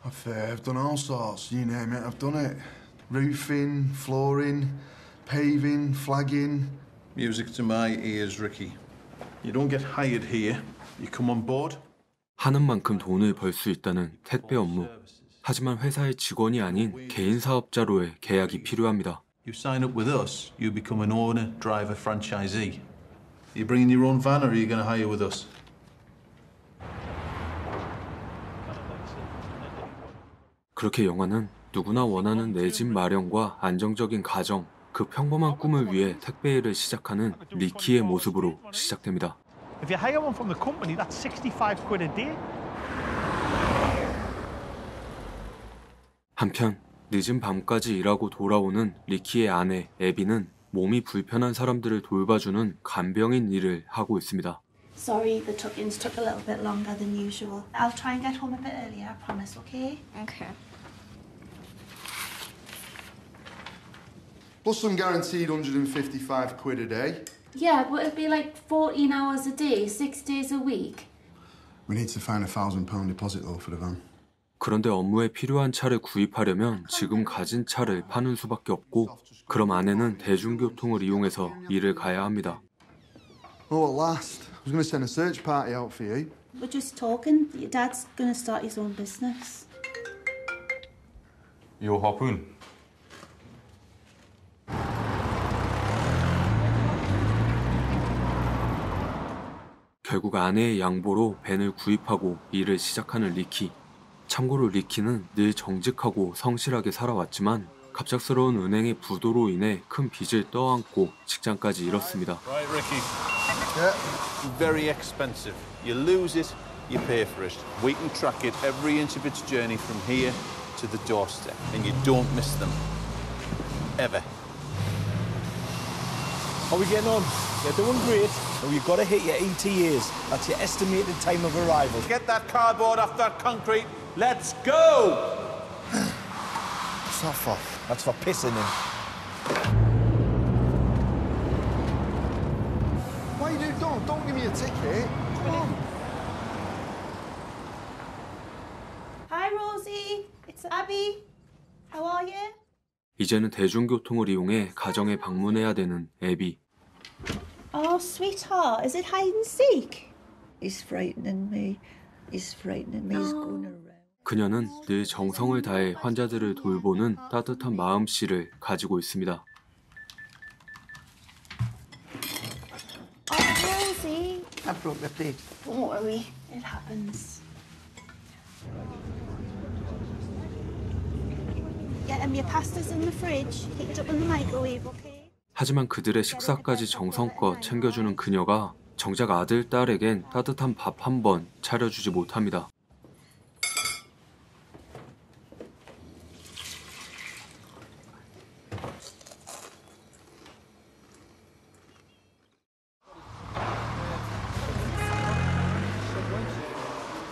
I've done all sorts, you name it, I've done it. Roofing, flooring, paving, flagging. Music to my ears, Ricky. You don't get hired here, you come on board. 하는 만큼 돈을 벌 수 있다는 택배 업무. 하지만 회사의 직원이 아닌 개인 사업자로의 계약이 필요합니다. You sign up with us, you become an owner, driver, franchisee. Are you bringing your own van or are you going to hire with us? 그렇게 영화는 누구나 원하는 내 집 마련과 안정적인 가정, 그 평범한 꿈을 위해 택배 일을 시작하는 리키의 모습으로 시작됩니다. If you hire one from the company, that's 65 quid a day. 한편 늦은 밤까지 일하고 돌아오는 리키의 아내 에비는 몸이 불편한 사람들을 돌봐주는 간병인 일을 하고 있습니다. Sorry, the tuck-ins took a little bit longer than usual. I'll try and get home a bit earlier, I promise, okay? Okay. Plus some guaranteed 155 quid a day. Yeah, but it'd be like 14 hours a day, 6 days a week. We need to find £1,000 deposit though for the van. 그런데 업무에 필요한 차를 구입하려면 지금 가진 차를 파는 수밖에 없고, 그럼 아내는 대중교통을 이용해서 일을 가야 합니다. Oh, at last. I was going to send a search party out for you. We're just talking. Your dad's going to start his own business. Yo, harpoon. 결국 아내의 양보로 벤을 구입하고 일을 시작하는 리키. 참고로 리키는 늘 정직하고 성실하게 살아왔지만 갑작스러운 은행의 부도로 인해 큰 빚을 떠안고 직장까지 잃었습니다. Right, Ricky. Yeah. Very expensive. You lose it, you pay for it. We can track it every inch of its journey from here to the doorstep, and you don't miss them. Ever. How are we getting on? You're doing great. Now you've got to hit your ETAs. That's your estimated time of arrival. Get that cardboard off that concrete. Let's go! What's that for? That's for pissing in. Why you do? Don't give me a ticket. Come on. Hi, Rosie. It's Abby. How are you? 이제는 대중교통을 이용해 가정에 방문해야 되는 애비. Oh, sweetheart, is it hide and seek? He's frightening me. He's frightening me. He's going around. 그녀는 늘 정성을 다해 환자들을 돌보는 따뜻한 마음씨를 가지고 있습니다. Oh, Rosie. I broke the plate. Don't worry, it happens. Yeah, your pasta's in the fridge. Heat it up in the microwave, okay? 하지만 그들의 식사까지 정성껏 챙겨주는 그녀가 정작 아들, 딸에겐 따뜻한 밥 한 번 차려주지 못합니다.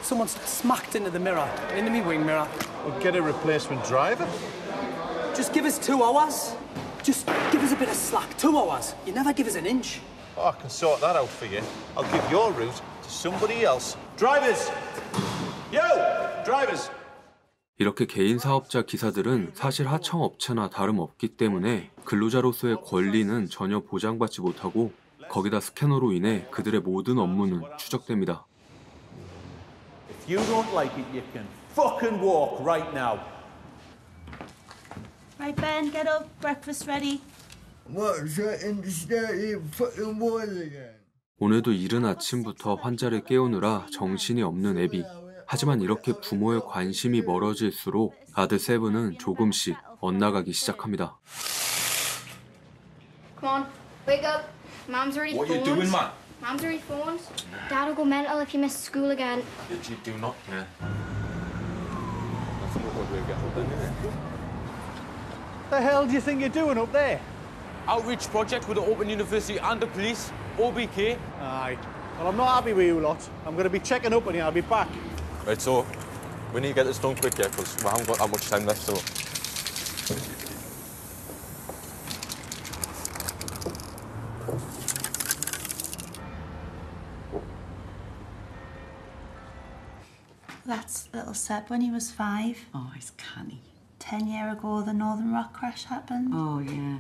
Someone's smacked into the mirror, into me wing mirror. We'll get a replacement driver. Just give us 2 hours. Just give us a bit of slack. 2 hours. You never give us an inch. Oh, I can sort that out for you. I'll give your route to somebody else. Drivers! Yo! Drivers! 이렇게 개인 사업자 기사들은 사실 하청업체나 다름없기 때문에 근로자로서의 권리는 전혀 보장받지 못하고 거기다 스캐너로 인해 그들의 모든 업무는 추적됩니다. If you don't like it, you can fucking walk right now. Right, Ben, get up. Breakfast ready. What's that in the dirty fucking wall again? 오늘도 이른 아침부터 환자를 깨우느라 정신이 없는 애비. 하지만 이렇게 부모의 관심이 멀어질수록 아들 세븐은 조금씩 엇나가기 시작합니다. Come on, wake up. Mom's already phoned. What are you doing, man? Mom's already phoned. Dad will go mental if you miss school again. You do not care. That's not what we're getting done, is it? The hell do you think you're doing up there? Outreach project with the Open University and the police. OBK. Aye. Well, I'm not happy with you lot. I'm going to be checking up on you. I'll be back. Right, so we need to get this done quick, yeah, because we haven't got that much time left, so... That's little Seb when he was 5. Oh, he's canny. 10 years ago, the Northern Rock crash happened. Oh, yeah.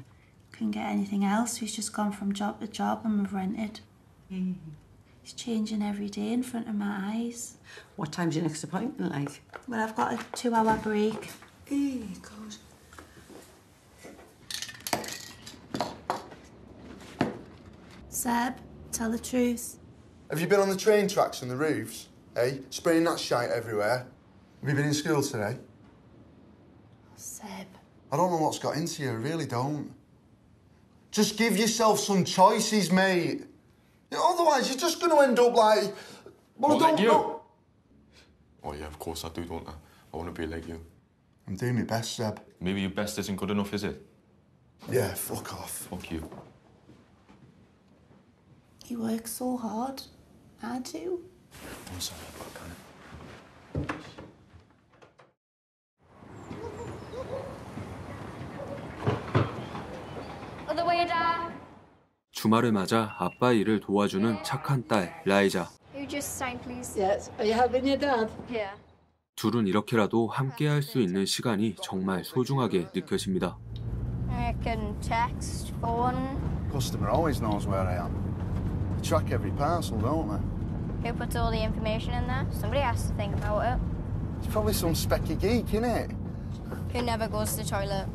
Couldn't get anything else. He's just gone from job to job and we've rented. He's changing every day in front of my eyes. What time's your next appointment like? Well, I've got a 2-hour break. Hey, God. Seb, tell the truth. Have you been on the train tracks and the roofs? Eh? Spraying that shite everywhere. Have you been in school today? Seb. I don't know what's got into you, I really don't. Just give yourself some choices, mate. Otherwise, you're just going to end up like... Well, I don't know. Oh, yeah, of course I do, don't I? I want to be like you. I'm doing my best, Seb. Maybe your best isn't good enough, is it? Yeah, fuck off. Fuck you. He works so hard. I do. I'm sorry about that. Other way, Dad. 주말을 맞아 아빠 일을 도와주는 착한 딸 라이자. You just sign, please. Yes. Are you helping your dad? Yeah. 둘은 이렇게라도 함께 할 수 있는 시간이 정말 소중하게 느껴집니다. I can text, phone. Customer always knows where I am. They track every parcel, don't they? Who puts all the information in there? Somebody has to think about it. It's probably some specky geek, innit? Who never goes to the toilet?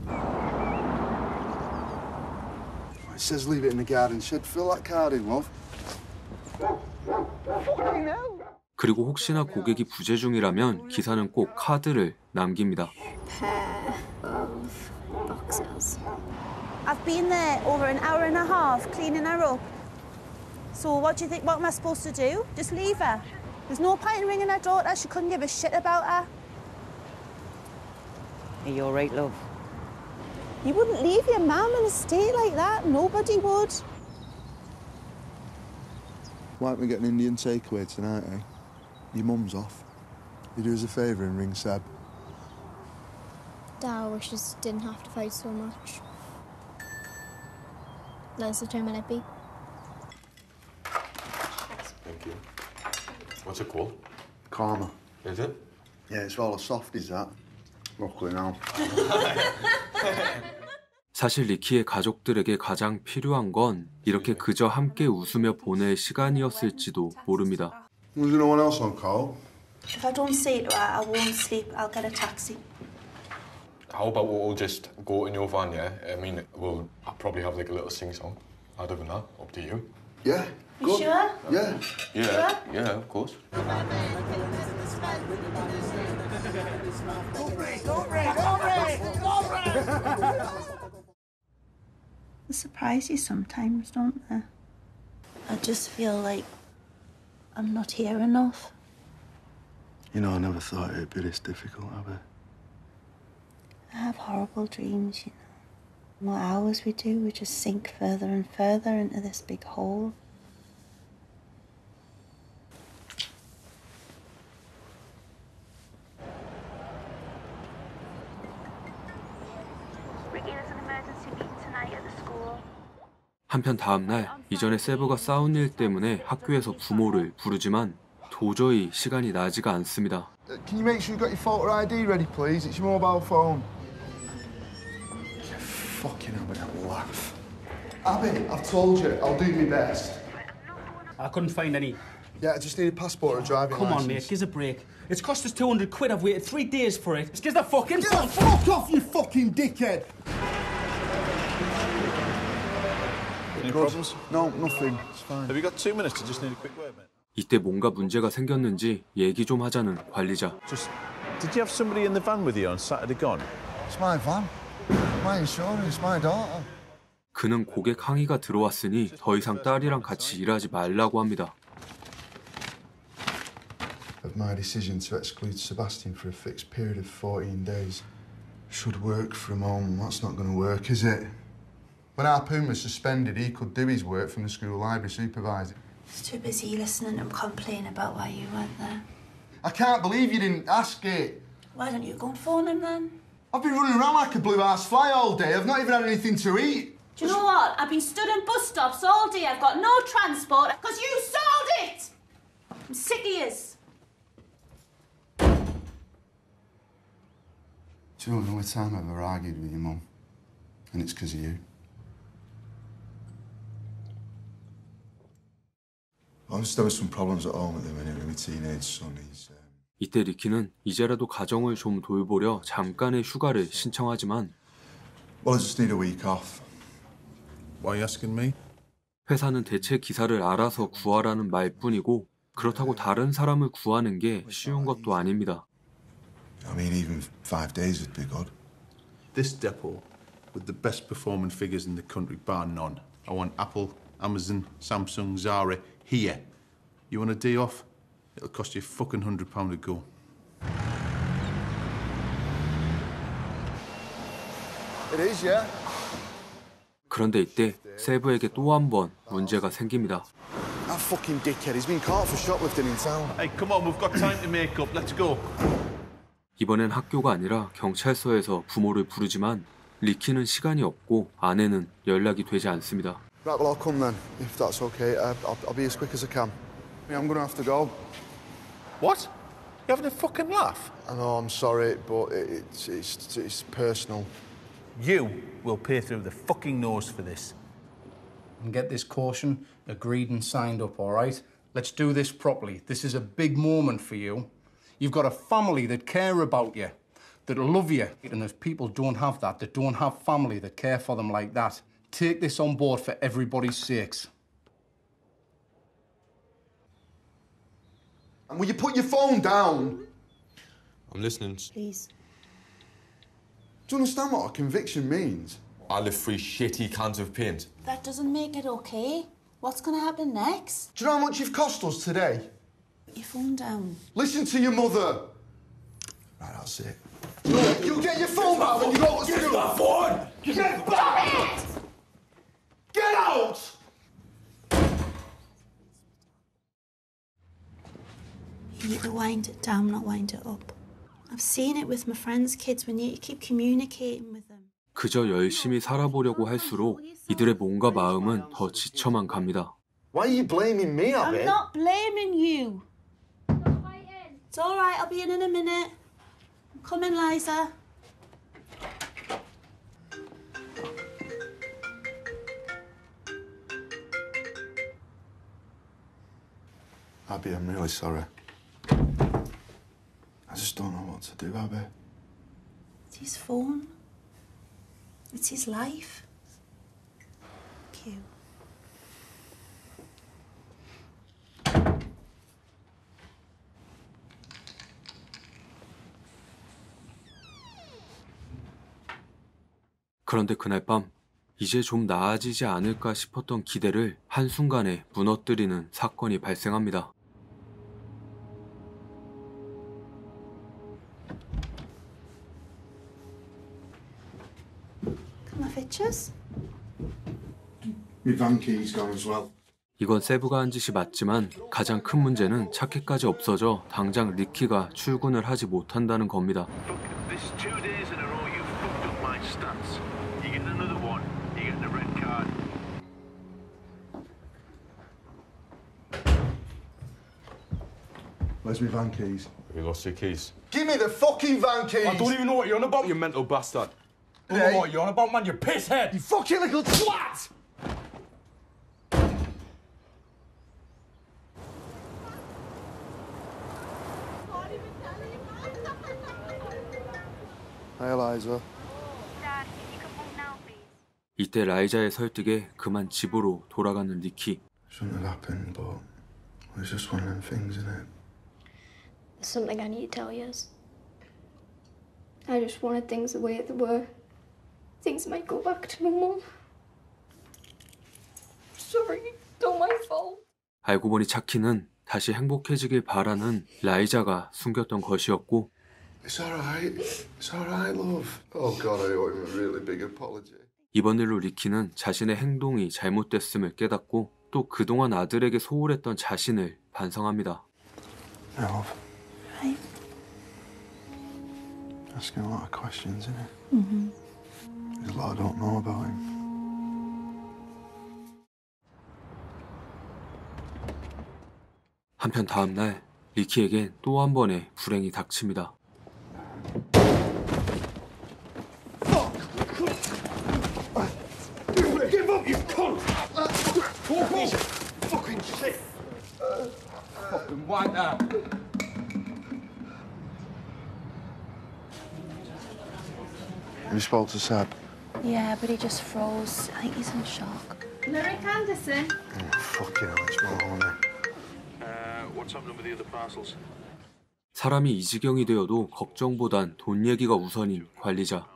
It says leave it in the garden shed. Fill that card in, love. 그리고 혹시나 고객이 부재 중이라면 기사는 꼭 카드를 남깁니다. Pair of boxes. I've been there over an hour and a half cleaning her up. So what do you think? What am I supposed to do? Just leave her? There's no point in ringing her daughter. She couldn't give a shit about her. Are you all right, love? You wouldn't leave your mum in a state like that. Nobody would. Why don't we get an Indian takeaway tonight, eh? Your mum's off. You do us a favour and ring Seb. Dad wishes didn't have to fight so much. That's the term I'd be. Thank you. What's it called? Karma. Is it? Yeah, it's all a softies, that. Luckily now. 사실 리키의 가족들에게 가장 필요한 건 이렇게 그저 함께 웃으며 보낼 시간이었을지도 모릅니다. Was there no one else on call? If I don't say to her, I won't sleep. I'll get a taxi. How about we'll just go in your van, yeah? I mean, we'll probably have like a little sing-song. Other than that, up to you. Yeah. You Good. sure? Yeah. Yeah, yeah, of course. They surprise you sometimes, don't they? I just feel like I'm not here enough. You know, I never thought it'd be this difficult, have I? I have horrible dreams, you know. What hours we do, we just sink further and further into this big hole. Ricky, there's an emergency meeting tonight at the school. 한편 다음날 이전에 세브가 싸운 일 때문에 학교에서 부모를 부르지만 도저히 시간이 나지가 않습니다. Can you make sure you got your photo ID ready, please? It's your mobile phone. You fucking having a laugh. Abby, I've told you, I'll do my best. I couldn't find any. Yeah, I just need a passport or a driving Come licence. on, mate, give us a break. It's cost us 200 quid. I've waited 3 days for it. Just give us the fucking Get the fuck off, you fucking dickhead! Any problems? No, nothing. It's fine. Have you got 2 minutes? I just need a quick word, mate. 이때 뭔가 문제가 생겼는지 얘기 좀 하자는 관리자. Just, did you have somebody in the van with you on Saturday gone? It's my van. My insurance, my daughter. 그는 고객 항의가 들어왔으니 더 이상 딸이랑 같이 일하지 말라고 합니다. Of my decision to exclude Sebastian for a fixed period of 14 days. Should work from home. That's not going to work, is it? When Harpoon was suspended, he could do his work from the school library supervisor. I was too busy listening to him complain about why you weren't there. I can't believe you didn't ask it. Why don't you go and phone him then? I've been running around like a blue-ass fly all day. I've not even had anything to eat. Do you know what? I've been stood in bus stops all day. I've got no transport because you sold it! I'm sick of yous. Do you know the only time I've ever argued with your mum? And it's because of you. I'm just having some problems at home at the minute with my teenage son. 이때 리키는 이제라도 가정을 좀 돌보려 잠깐의 휴가를 신청하지만 Well, I just need a week off. Why are you asking me? 회사는 대체 기사를 알아서 구하라는 말뿐이고 그렇다고 다른 사람을 구하는 게 쉬운 것도 아닙니다. I mean, even 5 days would be good. This depot with the best performing figures in the country bar none. I want Apple, Amazon, Samsung, Zara here. You want a day off? It'll cost you fucking £100 to go. It is, yeah. 그런데 이때 세브에게 또 한 번 문제가 생깁니다. That fucking dickhead, he's been caught for shoplifting in town. Hey, come on, we've got time to make up. Let's go. 이번엔 학교가 아니라 경찰서에서 부모를 부르지만 리키는 시간이 없고 아내는 연락이 되지 않습니다. Right, well, I'll come then, if that's okay. I'll be as quick as I can. Yeah, I'm gonna have to go. What? You having a fucking laugh? I know, I'm sorry, but it's personal. You will pay through the fucking nose for this. And get this caution agreed and signed up, all right? Let's do this properly. This is a big moment for you. You've got a family that care about you, that love you. And if people don't have that don't have family that care for them like that, take this on board for everybody's sakes. And will you put your phone down? I'm listening. Please. Do you understand what a conviction means? I live 3 shitty cans of paint. That doesn't make it okay. What's going to happen next? Do you know how much you've cost us today? Put your phone down. Listen to your mother. Right, that's it. You get your phone back when you go to school. Get the phone! Get back! Get out! You need to wind it down, not wind it up. I've seen it with my friends' kids. We need to keep communicating with them. 그저 열심히 살아보려고 할수록 이들의 몸과 마음은 더 지쳐만 갑니다. Why are you blaming me, Abby? I'm not blaming you. It's all right, I'll be in a minute. I'm coming, Liza. Abby, I'm really sorry. I just don't know what to do, Abby. It's his phone. It's his life. Cute. 그런데 그날 밤 이제 좀 나아지지 않을까 싶었던 기대를 한순간에 무너뜨리는 사건이 발생합니다. My pictures? My van key's gone as well. 이건 세브가 한 짓이 맞지만 가장 큰 문제는 차키까지 없어져 당장 리키가 출근을 하지 못한다는 겁니다. This 2 days in a row you fucked up my stats. You get another one, you get the red card. Where's my van keys? You lost your keys. Give me the fucking van keys! I don't even know what you're on about, you mental bastard. Don't know what you're on about, man, you pisshead! You fucking little twat! Hi, Eliza. Dad, you come home now, please. 이때 라이자의 설득에 그만 집으로 돌아가는 리키. Shouldn't have happened, but it was just one of them things, isn't it? There's something I need to tell you. I just wanted things the way they were. Things might go back to normal. Sorry, it's all my fault. 알고 보니 차키는 다시 행복해지길 바라는 라이자가 숨겼던 것이었고 It's alright. It's alright, love. Oh, God, I owe him a really big apology. 이번 일로 리키는 자신의 행동이 잘못됐음을 깨닫고 또 그동안 아들에게 소홀했던 자신을 반성합니다. Love. Right. Asking a lot of questions, isn't it? Mm-hmm. There's a lot I don't know about him. 한편 다음 날 리키에겐 또 한 번의 불행이 닥칩니다. Fucking shit! Fucking wanker! You spoke to Seb? Yeah, but he just froze. I think he's in shock. Larry Anderson. Oh, fucking hell, it's Mahoney. What's happening with the other parcels? 사람이 이 지경이 되어도 걱정보단 돈 얘기가 우선인 관리자.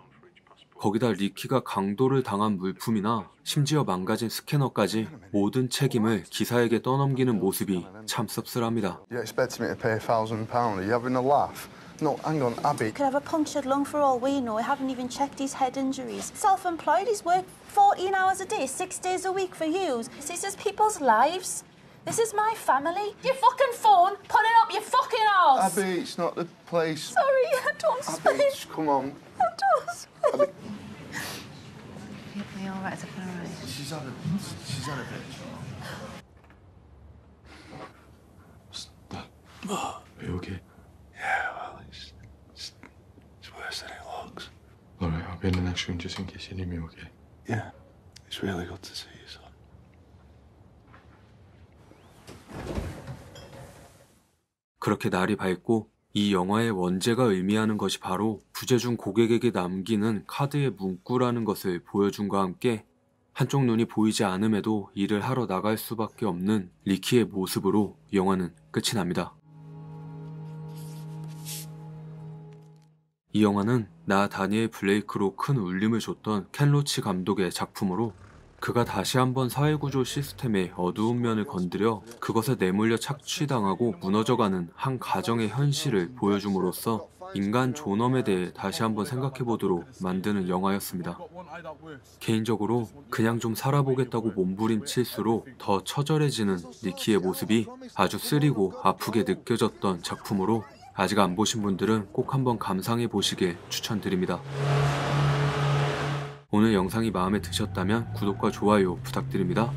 거기다 리키가 강도를 당한 물품이나 심지어 망가진 스캐너까지 모든 책임을 기사에게 떠넘기는 모습이 참 씁쓸합니다. You expect me to pay £1,000? Are you having a laugh? No, hang on, Abby. Could have a punctured lung for all we know. I haven't even checked his head injuries. Self-employed, he's worked 14 hours a day, 6 days a week for you. This is people's lives. This is my family. Your fucking phone, put it up your fucking arse. Abby, it's not the place. Sorry, I don't Abby, speak. just come on. I don't speak. Abby. Are you all right? Is everything all right? She's had a bit. Are you okay? Yeah, well, it's worse than it looks. All right, I'll be in the next room just in case you need me, okay? Yeah, it's really good to see you, son. 그렇게 날이 밝고 이 영화의 원제가 의미하는 것이 바로 부재중 고객에게 남기는 카드의 문구라는 것을 보여준과 함께 한쪽 눈이 보이지 않음에도 일을 하러 나갈 수밖에 없는 리키의 모습으로 영화는 끝이 납니다. 이 영화는 나 다니엘 블레이크로 큰 울림을 줬던 켄 로치 감독의 작품으로 그가 다시 한번 사회구조 시스템의 어두운 면을 건드려 그것에 내몰려 착취당하고 무너져가는 한 가정의 현실을 보여줌으로써 인간 존엄에 대해 다시 한번 생각해보도록 만드는 영화였습니다. 개인적으로 그냥 좀 살아보겠다고 몸부림칠수록 더 처절해지는 리키의 모습이 아주 쓰리고 아프게 느껴졌던 작품으로 아직 안 보신 분들은 꼭 한번 감상해 보시길 추천드립니다. 오늘 영상이 마음에 드셨다면 구독과 좋아요 부탁드립니다.